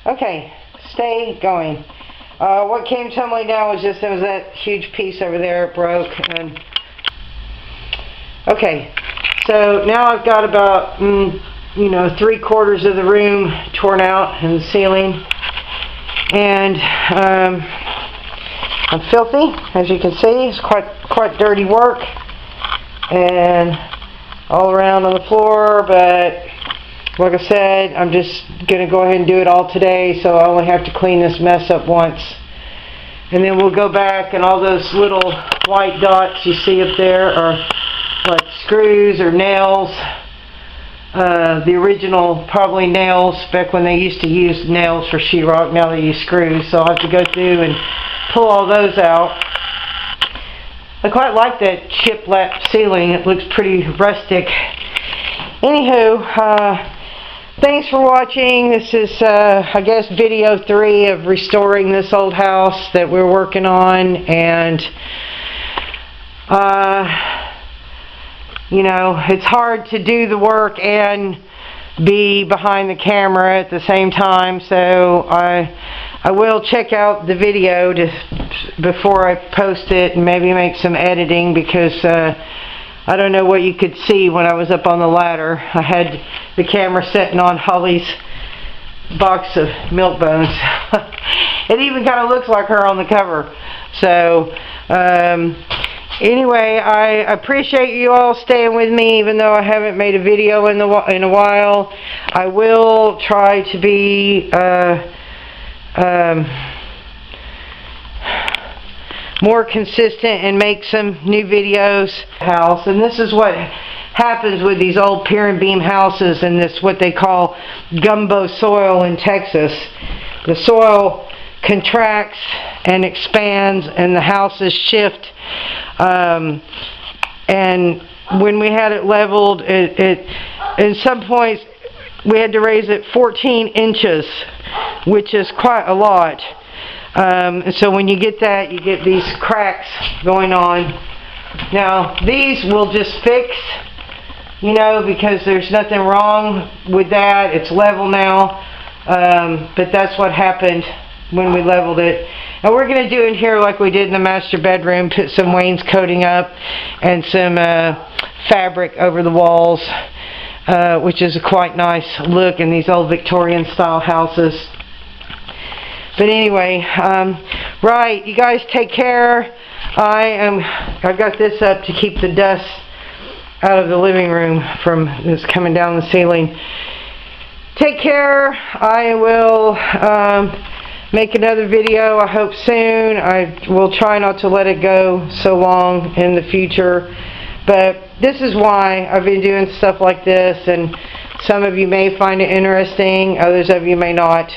Okay, stay going. What came tumbling down was just, there was that huge piece over there, it broke. And okay, so now I've got about, 3/4 of the room torn out in the ceiling. And I'm filthy, as you can see. It's quite dirty work. And all around on the floor, but like I said, I'm just going to go ahead and do it all today, so I only have to clean this mess up once. And then we'll go back, and all those little white dots you see up there are like screws or nails. The original, probably nails, back when they used to use nails for sheetrock. Now they use screws, so I'll have to go through and pull all those out. I quite like that shiplap ceiling. It looks pretty rustic. Anywho, thanks for watching. This is, I guess, video 3 of restoring this old house that we're working on. And, it's hard to do the work and be behind the camera at the same time. So I will check out the video before I post it and maybe make some editing, because I don't know what you could see when I was up on the ladder. I had the camera sitting on Holly's box of milk bones. It even kind of looks like her on the cover. So anyway, I appreciate you all staying with me, even though I haven't made a video in a while. I will try to be more consistent and make some new videos. House, and this is what happens with these old pier and beam houses in this, what they call gumbo soil in Texas. The soil contracts and expands, and the houses shift. And when we had it leveled, in some points we had to raise it 14 inches, which is quite a lot. So when you get that, you get these cracks going on. Now these will just fix, because there's nothing wrong with that. It's level now, but that's what happened when we leveled it. And we're going to do in here like we did in the master bedroom, put some wainscoting up and some fabric over the walls, which is a quite nice look in these old Victorian style houses. But anyway, right, you guys take care. I've got this up to keep the dust out of the living room from this coming down the ceiling. Take care. I will make another video, I hope soon. I will try not to let it go so long in the future. But this is why I've been doing stuff like this, and some of you may find it interesting, others of you may not.